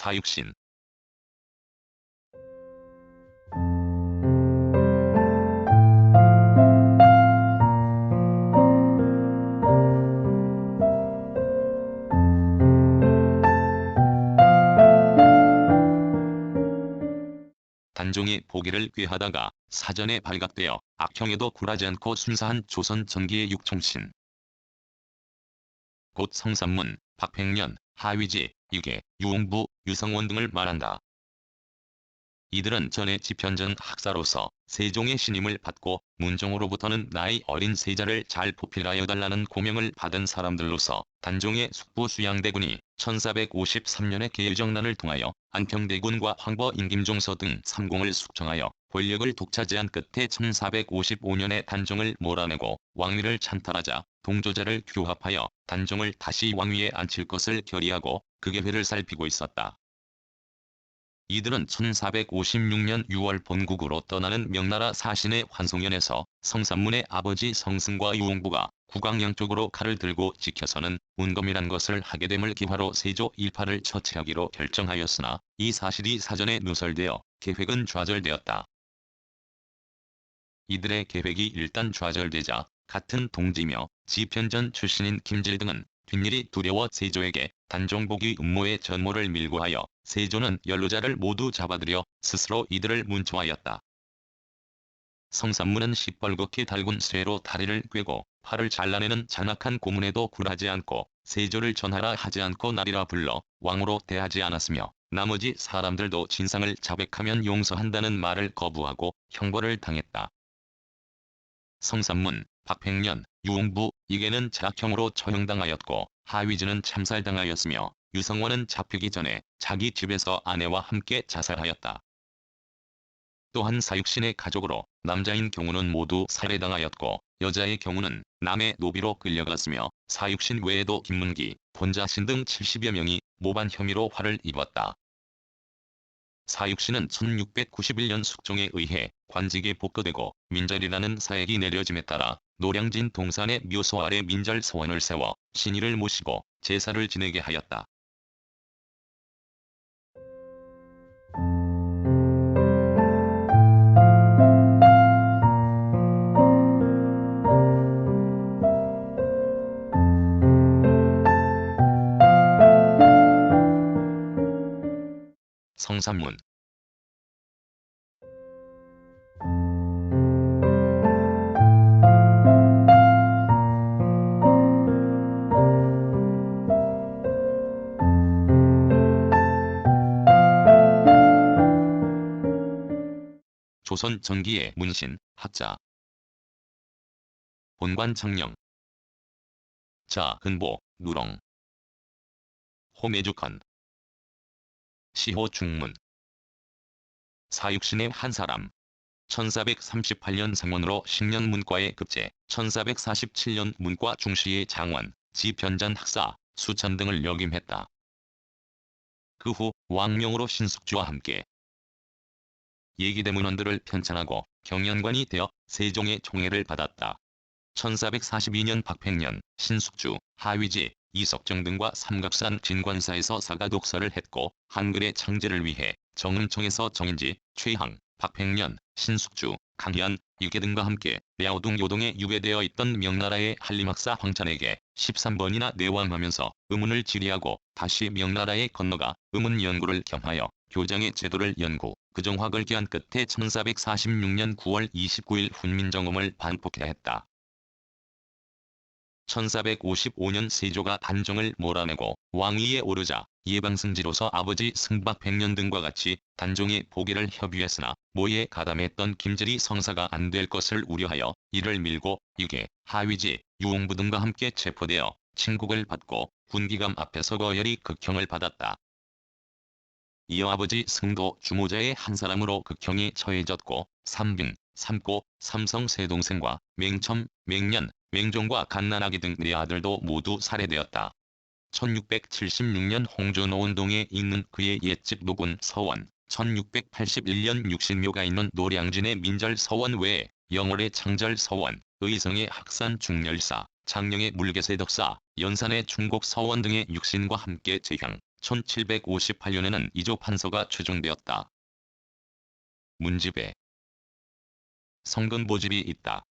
사육신. 단종이 보기를 꾀하다가 사전에 발각되어 악형에도 굴하지 않고 순사한 조선 전기의 육총신. 곧 성삼문, 박팽년, 하위지, 유계, 유홍부, 유성원 등을 말한다. 이들은 전에 집현전 학사로서 세종의 신임을 받고 문종으로부터는 나이 어린 세자를 잘 보필하여 달라는 고명을 받은 사람들로서 단종의 숙부 수양대군이 1453년에 계유정난을 통하여 안평대군과 황보 임김종서 등 삼공을 숙청하여 권력을 독차지한 끝에 1455년에 단종을 몰아내고 왕위를 찬탈하자 동조자를 규합하여 단종을 다시 왕위에 앉힐 것을 결의하고 그 계획을 살피고 있었다. 이들은 1456년 6월 본국으로 떠나는 명나라 사신의 환송연에서 성삼문의 아버지 성승과 유홍부가 국왕 양쪽으로 칼을 들고 지켜서는 운검이란 것을 하게 됨을 기화로 세조 일파를 처치하기로 결정하였으나 이 사실이 사전에 누설되어 계획은 좌절되었다. 이들의 계획이 일단 좌절되자 같은 동지며 집현전 출신인 김질 등은 뒷일이 두려워 세조에게 단종복위 음모의 전모를 밀고 하여 세조는 연루자를 모두 잡아들여 스스로 이들을 문초하였다. 성삼문은 시뻘겋게 달군 쇠로 다리를 꿰고 팔을 잘라내는 잔악한 고문에도 굴하지 않고 세조를 전하라 하지 않고 나리라 불러 왕으로 대하지 않았으며 나머지 사람들도 진상을 자백하면 용서한다는 말을 거부하고 형벌을 당했다. 성삼문, 박팽년, 유홍부, 이계는 자학형으로 처형당하였고 하위즈는 참살당하였으며 유성원은 잡히기 전에 자기 집에서 아내와 함께 자살하였다. 또한 사육신의 가족으로 남자인 경우는 모두 살해당하였고 여자의 경우는 남의 노비로 끌려갔으며 사육신 외에도 김문기, 본자신 등 70여 명이 모반 혐의로 화를 입었다. 사육신은 1691년 숙종에 의해 관직에 복거되고 민절이라는 사액이 내려짐에 따라 노량진 동산의 묘소 아래 민절 서원을 세워 신의를 모시고 제사를 지내게 하였다. 성삼문. 조선 전기의 문신, 학자. 본관 청령. 자 흔보, 누렁. 호매주컨. 시호 중문. 사육신의 한 사람. 1438년 상원으로 식년 문과에 급제, 1447년 문과 중시의 장관, 집현전 학사, 수찬 등을 역임했다. 그 후 왕명으로 신숙주와 함께 예기대문원들을 편찬하고 경연관이 되어 세종의 총애를 받았다. 1442년 박팽년, 신숙주, 하위지, 이석정 등과 삼각산 진관사에서 사가독서를 했고 한글의 창제를 위해 정은청에서 정인지, 최항, 박팽년, 신숙주, 강희안, 유계 등과 함께 랴오둥 요동에 유배되어 있던 명나라의 한림학사 황찬에게 13번이나 내왕하면서 의문을 질의하고 다시 명나라에 건너가 의문 연구를 겸하여 교장의 제도를 연구, 규정학을 기한 끝에 1446년 9월 29일 훈민정음을 반포케 했다. 1455년 세조가 단종을 몰아내고 왕위에 오르자 예방승지로서 아버지 승박백년 등과 같이 단종의 보기를 협의했으나 모에 가담했던 김질이 성사가 안 될 것을 우려하여 이를 밀고 유계, 하위지, 유홍부 등과 함께 체포되어 친국을 받고 군기감 앞에서 거열히 극형을 받았다. 이어 아버지 승도 주모자의 한 사람으로 극형이 처해졌고 삼균, 삼고, 삼성 세 동생과 맹첨, 맹년, 맹종과 갓난아기 등 네 아들도 모두 살해되었다. 1676년 홍주 노원동에 있는 그의 옛집 노군 서원, 1681년 육신묘가 있는 노량진의 민절 서원 외에 영월의 창절 서원, 의성의 학산 중열사, 장령의 물개새 덕사, 연산의 중곡 서원 등의 육신과 함께 제향, 1758년에는 이조 판서가 추중되었다. 문집에 성근보집이 있다.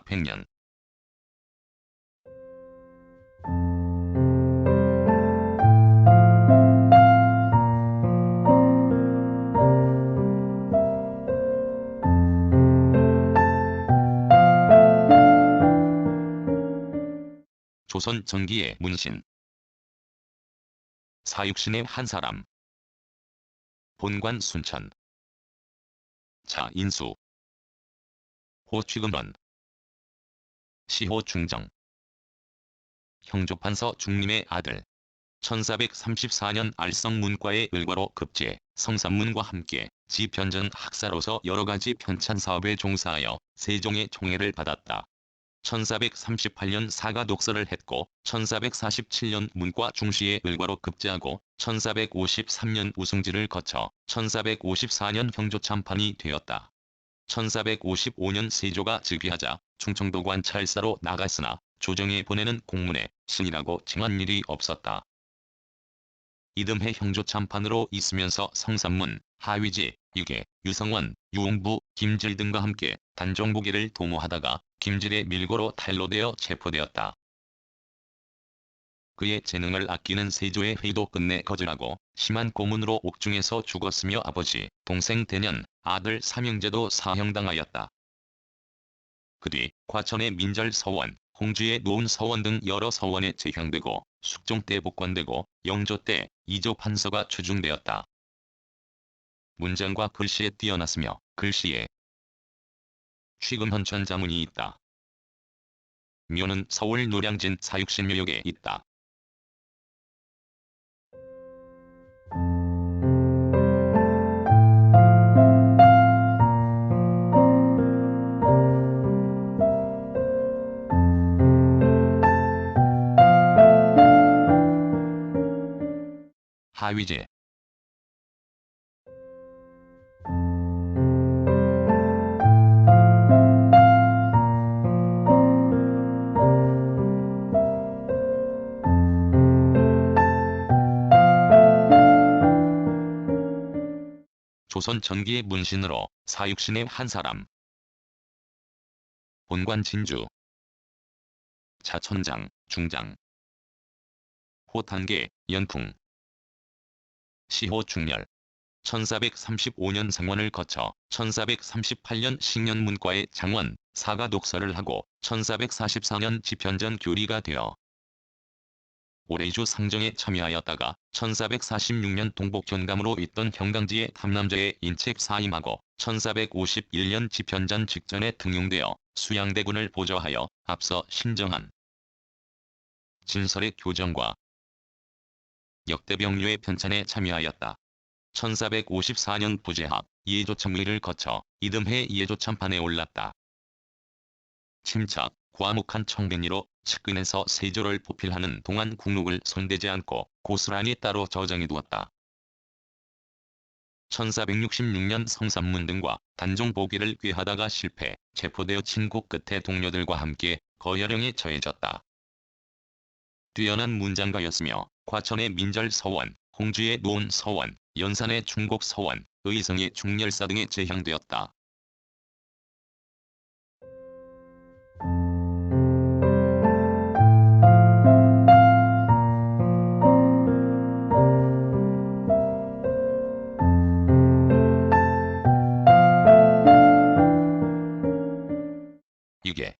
박팽년 조선 전기의 문신 사육신의 한 사람 본관 순천 자 인수 호 취금원 시호 중정 형조판서 중림의 아들 1434년 알성 문과의 을과로 급제 성삼문과 함께 지편전 학사로서 여러가지 편찬 사업에 종사하여 세종의 총애를 받았다. 1438년 사가 독서를 했고 1447년 문과 중시의 을과로 급제하고 1453년 우승지를 거쳐 1454년 형조참판이 되었다. 1455년 세조가 즉위하자 충청도 관찰사로 나갔으나 조정에 보내는 공문에 신이라고 칭한 일이 없었다. 이듬해 형조참판으로 있으면서 성삼문, 하위지, 유계, 유성원, 유웅부, 김질 등과 함께 단종보기를 도모하다가 김질의 밀고로 탄로되어 체포되었다. 그의 재능을 아끼는 세조의 회의도 끝내 거절하고 심한 고문으로 옥중에서 죽었으며 아버지, 동생 대년, 아들 삼형제도 사형당하였다. 그 뒤 과천의 민절서원, 홍주의 노은서원 등 여러 서원에 제형되고 숙종 때 복권되고 영조 때 이조 판서가 추중되었다. 문장과 글씨에 뛰어났으며 글씨에 취금헌천 자문이 있다. 묘는 서울 노량진 사육신묘역에 있다. 하위제 조선 전기의 문신으로 사육신의 한 사람 본관 진주 자천장, 중장 호탄계, 연풍 시호 중렬 1435년 상원을 거쳐 1438년 식년문과의 장원, 사가 독서를 하고 1444년 지편전 교리가 되어 올해주 상정에 참여하였다가 1446년 동복현감으로 있던 형강지의 탐남제에 인책 사임하고 1451년 지편전 직전에 등용되어 수양대군을 보조하여 앞서 신정한 진설의 교정과 역대병류의 편찬에 참여하였다. 1454년 부재합, 예조참의를 거쳐 이듬해 예조참판에 올랐다. 침착, 과묵한 청백리로 측근에서 세조를 보필하는 동안 국록을 손대지 않고 고스란히 따로 저장해 두었다. 1466년 성삼문 등과 단종보기를 꾀하다가 실패, 체포되어 친국 끝에 동료들과 함께 거열령에 처해졌다. 뛰어난 문장가였으며 과천의 민절서원, 홍주의 노은서원, 연산의 충곡서원, 의성의 중열사 등에 제향되었다. 유계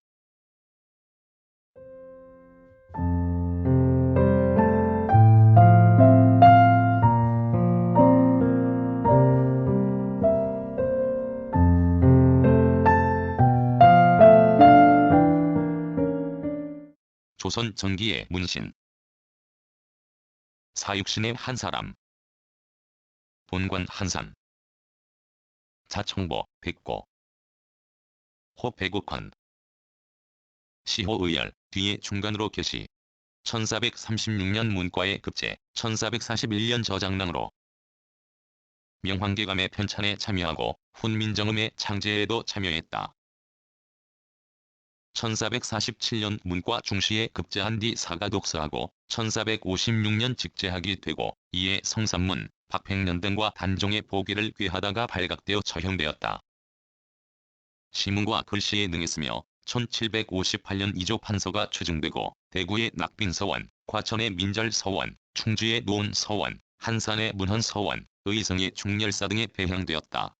조선 전기의 문신 사육신의 한 사람 본관 한산 자청보 백고 호 백옥헌 시호 의열 뒤에 중간으로 계시 1436년 문과에 급제, 1441년 저장랑으로 명황계감의 편찬에 참여하고 훈민정음의 창제에도 참여했다. 1447년 문과 중시에 급제한 뒤 사가독서하고 1456년 직제하게 되고 이에 성삼문, 박팽년 등과 단종의 보기를 꾀하다가 발각되어 처형되었다. 시문과 글씨에 능했으며 1758년 이조 판서가 추증되고 대구의 낙빈서원, 과천의 민절서원, 충주의 노원서원, 한산의 문헌서원, 의성의 중열사 등에 배향되었다.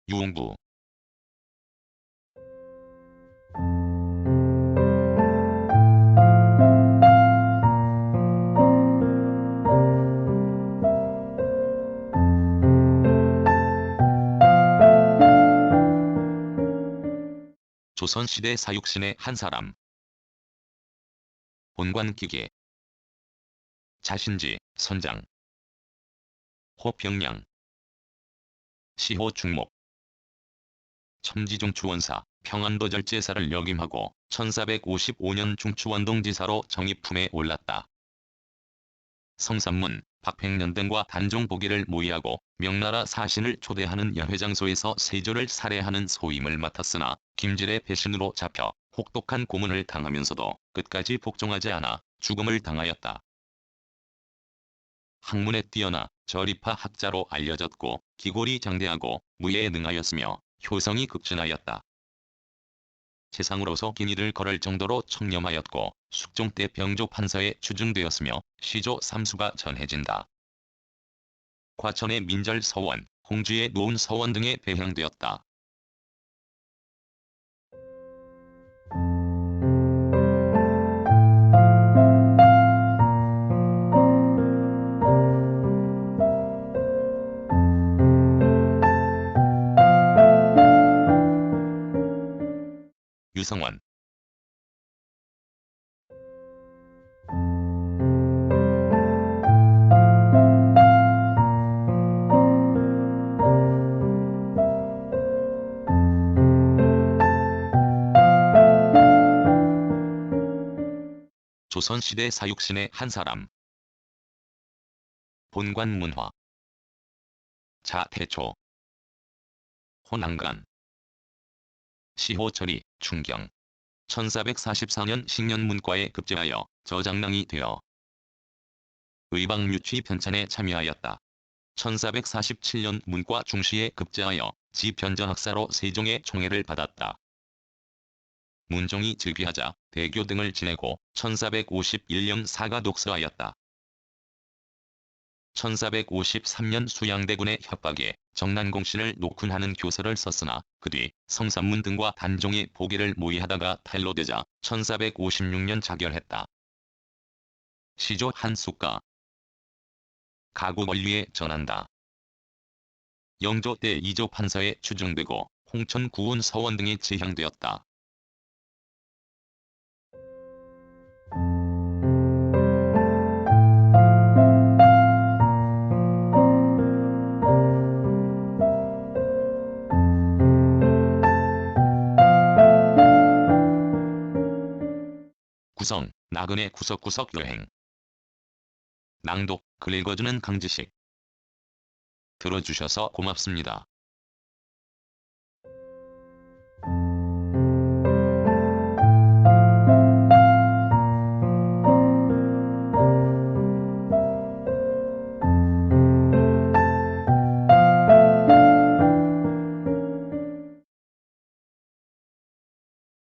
유흥부 조선시대 사육신의 한 사람. 본관기계 자신지, 선장 호평량 시호 중목 첨지중 추원사, 평안도 절제사를 역임하고 1455년 중추원동지사로 정입품에 올랐다. 성삼문, 박팽년 등과 단종 보기를 모의하고 명나라 사신을 초대하는 연회장소에서 세조를 살해하는 소임을 맡았으나 김질의 배신으로 잡혀 혹독한 고문을 당하면서도 끝까지 복종하지 않아 죽음을 당하였다. 학문에 뛰어나 저리파 학자로 알려졌고 기골이 장대하고 무예에 능하였으며 효성이 급진하였다. 세상으로서 기니를 걸을 정도로 청렴하였고 숙종 때 병조 판서에 추증되었으며 시조 삼수가 전해진다. 과천의 민절서원, 홍주의 노은서원 등에 배향되었다. 유성원 조선시대 사육신의 한 사람. 본관문화 자태초 호난간 시호철이 충경 1444년 식년문과에 급제하여 저장랑이 되어 의방유취 편찬에 참여하였다. 1447년 문과 중시에 급제하여 지편전학사로 세종의 총애를 받았다. 문종이 즉위하자 대교 등을 지내고 1451년 사가독서하였다. 1453년 수양대군의 협박에 정난공신을 녹훈하는 교서를 썼으나 그 뒤 성삼문 등과 단종의 보기를 모의하다가 탄로되자 1456년 자결했다. 시조 한숫가 가구 원리에 전한다. 영조 때 이조 판서에 추증되고 홍천 구운 서원 등에 제향되었다. 구성, 나그네 구석구석 여행. 낭독, 글 읽어주는 강지식. 들어주셔서 고맙습니다.